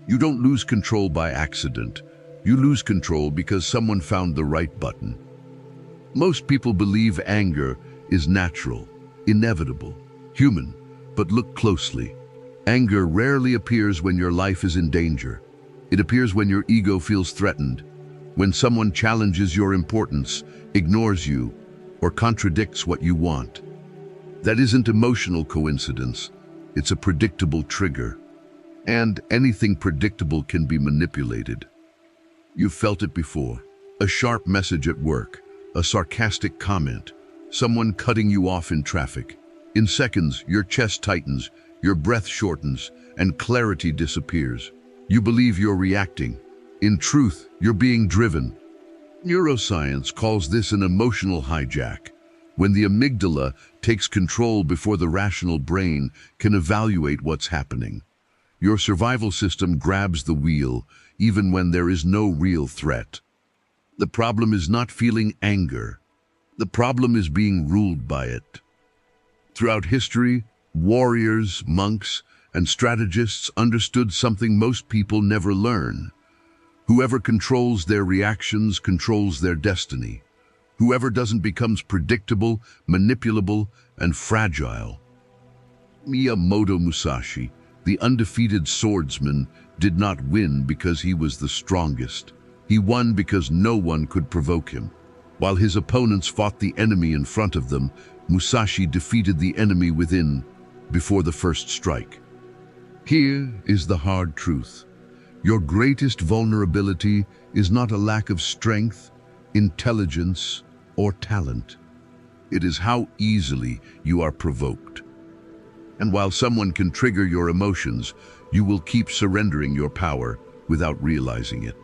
You don't lose control by accident. You lose control because someone found the right button. Most people believe anger is natural, inevitable, human, but look closely. Anger rarely appears when your life is in danger. It appears when your ego feels threatened, when someone challenges your importance, ignores you, or contradicts what you want. That isn't emotional coincidence. It's a predictable trigger. And anything predictable can be manipulated. You've felt it before. A sharp message at work, a sarcastic comment, someone cutting you off in traffic. In seconds, your chest tightens, your breath shortens, and clarity disappears. You believe you're reacting. In truth, you're being driven. Neuroscience calls this an emotional hijack, when the amygdala takes control before the rational brain can evaluate what's happening. Your survival system grabs the wheel, even when there is no real threat. The problem is not feeling anger. The problem is being ruled by it. Throughout history, warriors, monks, and strategists understood something most people never learn. Whoever controls their reactions controls their destiny. Whoever doesn't becomes predictable, manipulable, and fragile. Miyamoto Musashi, the undefeated swordsman, did not win because he was the strongest. He won because no one could provoke him. While his opponents fought the enemy in front of them, Musashi defeated the enemy within before the first strike. Here is the hard truth. Your greatest vulnerability is not a lack of strength, intelligence, or talent. It is how easily you are provoked. And while someone can trigger your emotions, you will keep surrendering your power without realizing it.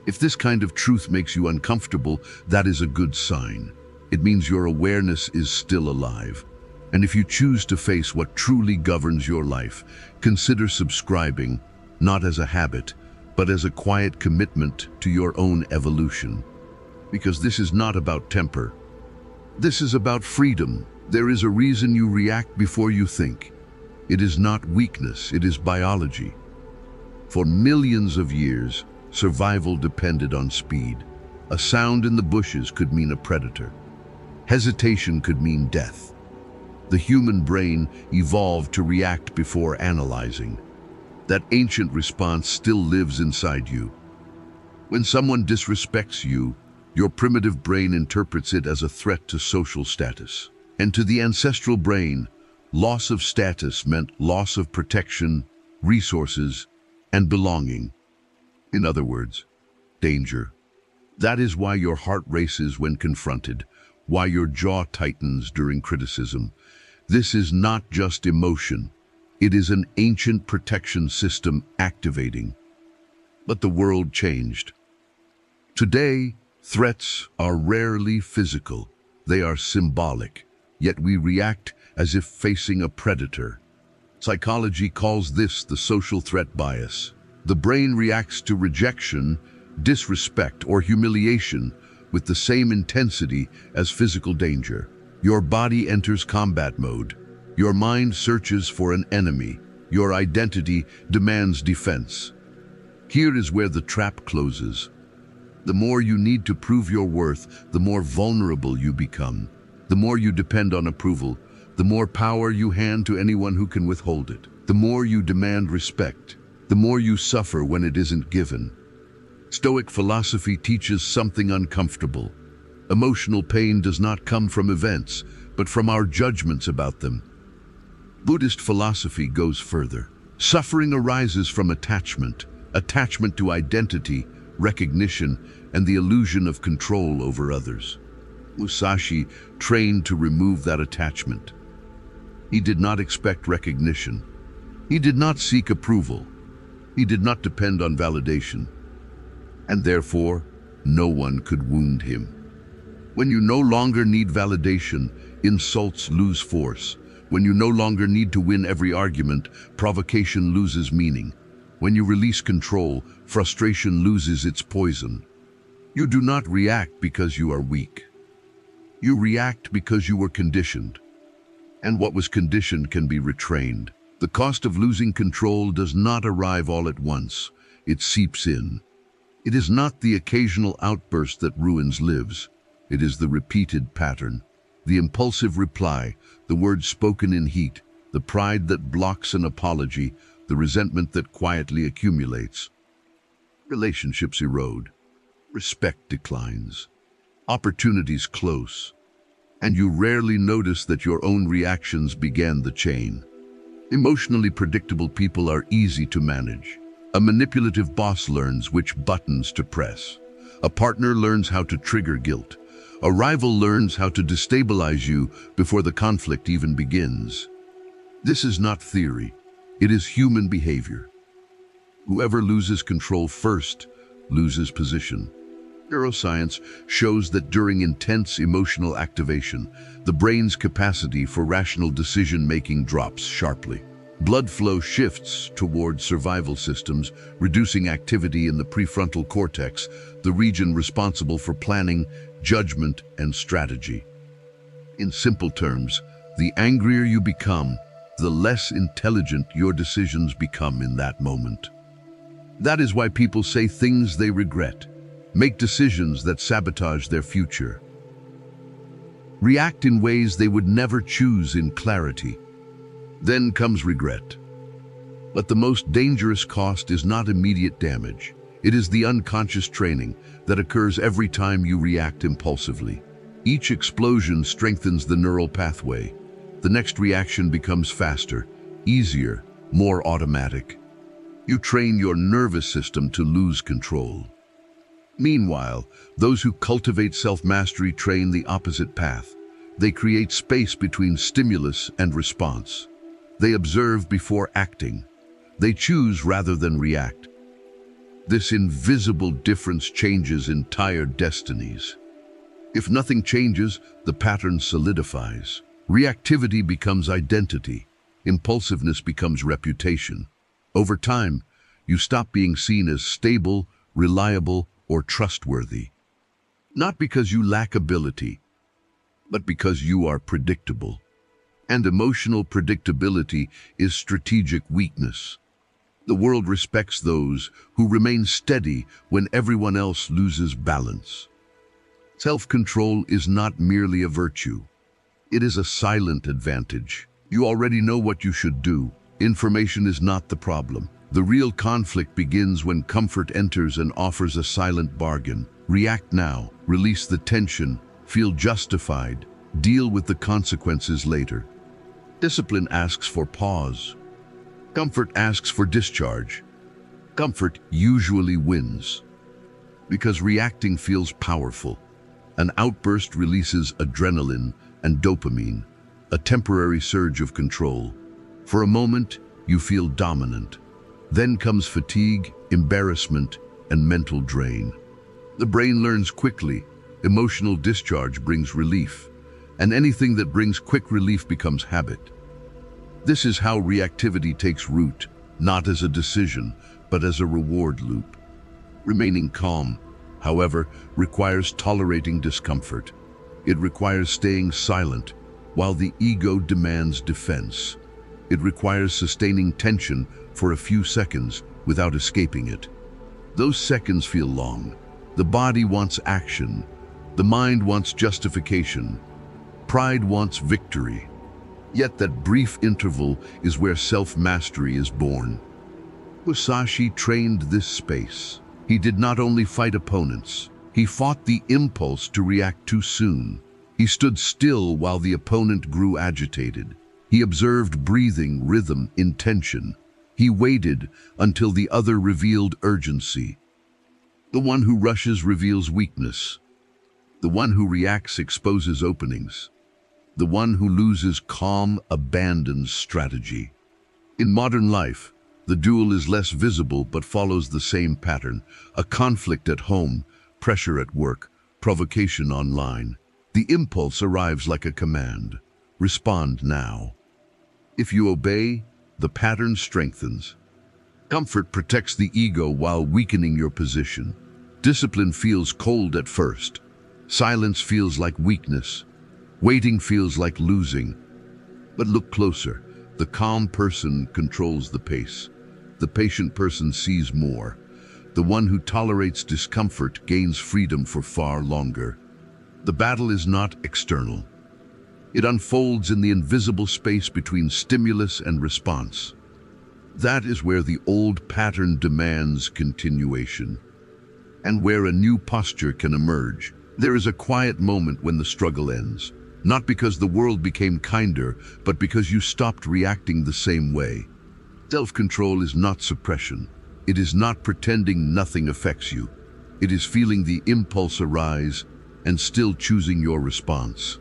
If this kind of truth makes you uncomfortable, that is a good sign. It means your awareness is still alive. And if you choose to face what truly governs your life, consider subscribing, not as a habit, but as a quiet commitment to your own evolution. Because this is not about temper. This is about freedom. There is a reason you react before you think. It is not weakness, it is biology. For millions of years, survival depended on speed. A sound in the bushes could mean a predator. Hesitation could mean death. The human brain evolved to react before analyzing. That ancient response still lives inside you. When someone disrespects you, your primitive brain interprets it as a threat to social status. And to the ancestral brain, loss of status meant loss of protection, resources, and belonging. In other words, danger. That is why your heart races when confronted, why your jaw tightens during criticism. This is not just emotion. It is an ancient protection system activating. But the world changed. Today, threats are rarely physical. They are symbolic, yet we react as if facing a predator. Psychology calls this the social threat bias. The brain reacts to rejection, disrespect, or humiliation with the same intensity as physical danger. Your body enters combat mode. Your mind searches for an enemy. Your identity demands defense. Here is where the trap closes. The more you need to prove your worth, the more vulnerable you become. The more you depend on approval, the more power you hand to anyone who can withhold it. The more you demand respect, the more you suffer when it isn't given. Stoic philosophy teaches something uncomfortable. Emotional pain does not come from events, but from our judgments about them. Buddhist philosophy goes further. Suffering arises from attachment to identity, recognition, and the illusion of control over others. Musashi trained to remove that attachment. He did not expect recognition. He did not seek approval. He did not depend on validation. And therefore, no one could wound him. When you no longer need validation, insults lose force. When you no longer need to win every argument, provocation loses meaning. When you release control, frustration loses its poison. You do not react because you are weak. You react because you were conditioned. And what was conditioned can be retrained. The cost of losing control does not arrive all at once. it seeps in. It is not the occasional outburst that ruins lives. It is the repeated pattern, the impulsive reply, the words spoken in heat, the pride that blocks an apology, the resentment that quietly accumulates. Relationships erode. Respect declines. Opportunities close. And you rarely notice that your own reactions began the chain. Emotionally predictable people are easy to manage. A manipulative boss learns which buttons to press. A partner learns how to trigger guilt. A rival learns how to destabilize you before the conflict even begins. This is not theory. It is human behavior. Whoever loses control first loses position. Neuroscience shows that during intense emotional activation, the brain's capacity for rational decision-making drops sharply. Blood flow shifts toward survival systems, reducing activity in the prefrontal cortex, the region responsible for planning, judgment, and strategy. In simple terms, the angrier you become, the less intelligent your decisions become in that moment. That is why people say things they regret, make decisions that sabotage their future, react in ways they would never choose in clarity. Then comes regret. But the most dangerous cost is not immediate damage. It is the unconscious training that occurs every time you react impulsively. Each explosion strengthens the neural pathway. The next reaction becomes faster, easier, more automatic. You train your nervous system to lose control. Meanwhile, those who cultivate self-mastery train the opposite path. They create space between stimulus and response. They observe before acting. They choose rather than react. This invisible difference changes entire destinies. If nothing changes, the pattern solidifies. Reactivity becomes identity. Impulsiveness becomes reputation. Over time, you stop being seen as stable, reliable, or trustworthy. Not because you lack ability, but because you are predictable. And emotional predictability is strategic weakness. The world respects those who remain steady when everyone else loses balance. Self-control is not merely a virtue. It is a silent advantage. You already know what you should do. Information is not the problem. The real conflict begins when comfort enters and offers a silent bargain. React now, release the tension, feel justified, deal with the consequences later. Discipline asks for pause. Comfort asks for discharge. Comfort usually wins. Because reacting feels powerful. An outburst releases adrenaline and dopamine, a temporary surge of control. For a moment, you feel dominant. Then comes fatigue, embarrassment, and mental drain. The brain learns quickly. Emotional discharge brings relief, and anything that brings quick relief becomes habit. This is how reactivity takes root, not as a decision, but as a reward loop. Remaining calm, however, requires tolerating discomfort. It requires staying silent while the ego demands defense. It requires sustaining tension for a few seconds without escaping it. Those seconds feel long. The body wants action. The mind wants justification. Pride wants victory. Yet that brief interval is where self-mastery is born. Musashi trained this space. He did not only fight opponents, he fought the impulse to react too soon. He stood still while the opponent grew agitated. He observed breathing, rhythm, intention. He waited until the other revealed urgency. The one who rushes reveals weakness. The one who reacts exposes openings. The one who loses calm abandons strategy. In modern life, the duel is less visible but follows the same pattern. A conflict at home, pressure at work, provocation online. The impulse arrives like a command. Respond now. If you obey, the pattern strengthens. Comfort protects the ego while weakening your position. Discipline feels cold at first. Silence feels like weakness. Waiting feels like losing. But look closer. The calm person controls the pace. The patient person sees more. The one who tolerates discomfort gains freedom for far longer. The battle is not external. It unfolds in the invisible space between stimulus and response. That is where the old pattern demands continuation, and where a new posture can emerge. There is a quiet moment when the struggle ends, not because the world became kinder, but because you stopped reacting the same way. Self-control is not suppression. It is not pretending nothing affects you. It is feeling the impulse arise and still choosing your response.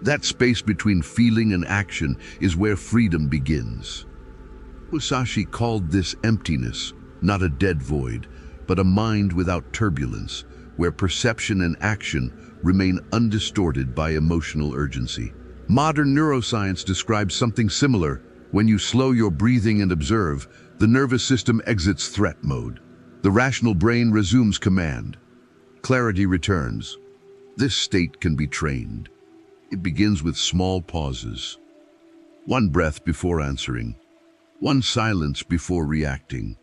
That space between feeling and action is where freedom begins. Musashi called this emptiness, not a dead void, but a mind without turbulence, where perception and action remain undistorted by emotional urgency. Modern neuroscience describes something similar. When you slow your breathing and observe, the nervous system exits threat mode. The rational brain resumes command. Clarity returns. This state can be trained. It begins with small pauses. One breath before answering. One silence before reacting.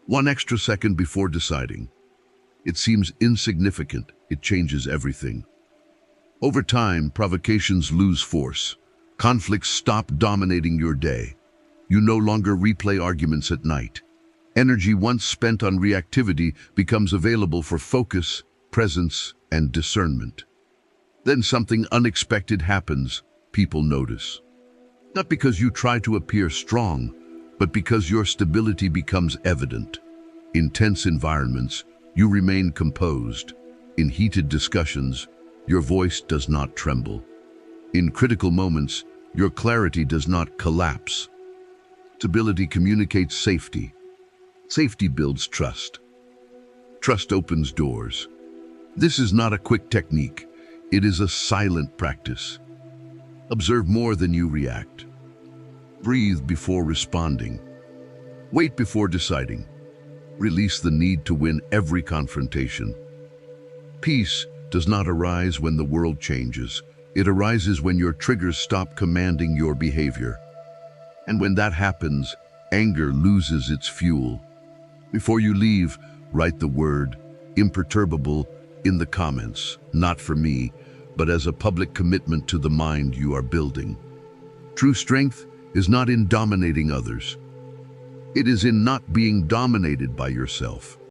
One extra second before deciding. It seems insignificant. It changes everything. Over time, provocations lose force. Conflicts stop dominating your day. You no longer replay arguments at night. Energy once spent on reactivity becomes available for focus, presence, and discernment. Then something unexpected happens. People notice. Not because you try to appear strong, but because your stability becomes evident. In tense environments, you remain composed. In heated discussions, your voice does not tremble. In critical moments, your clarity does not collapse. Stability communicates safety. Safety builds trust. Trust opens doors. This is not a quick technique. It is a silent practice. Observe more than you react. Breathe before responding. Wait before deciding. Release the need to win every confrontation. Peace does not arise when the world changes. It arises when your triggers stop commanding your behavior. And when that happens, anger loses its fuel. Before you leave, write the word imperturbable in the comments, not for me, but as a public commitment to the mind you are building. True strength is not in dominating others. It is in not being dominated by yourself.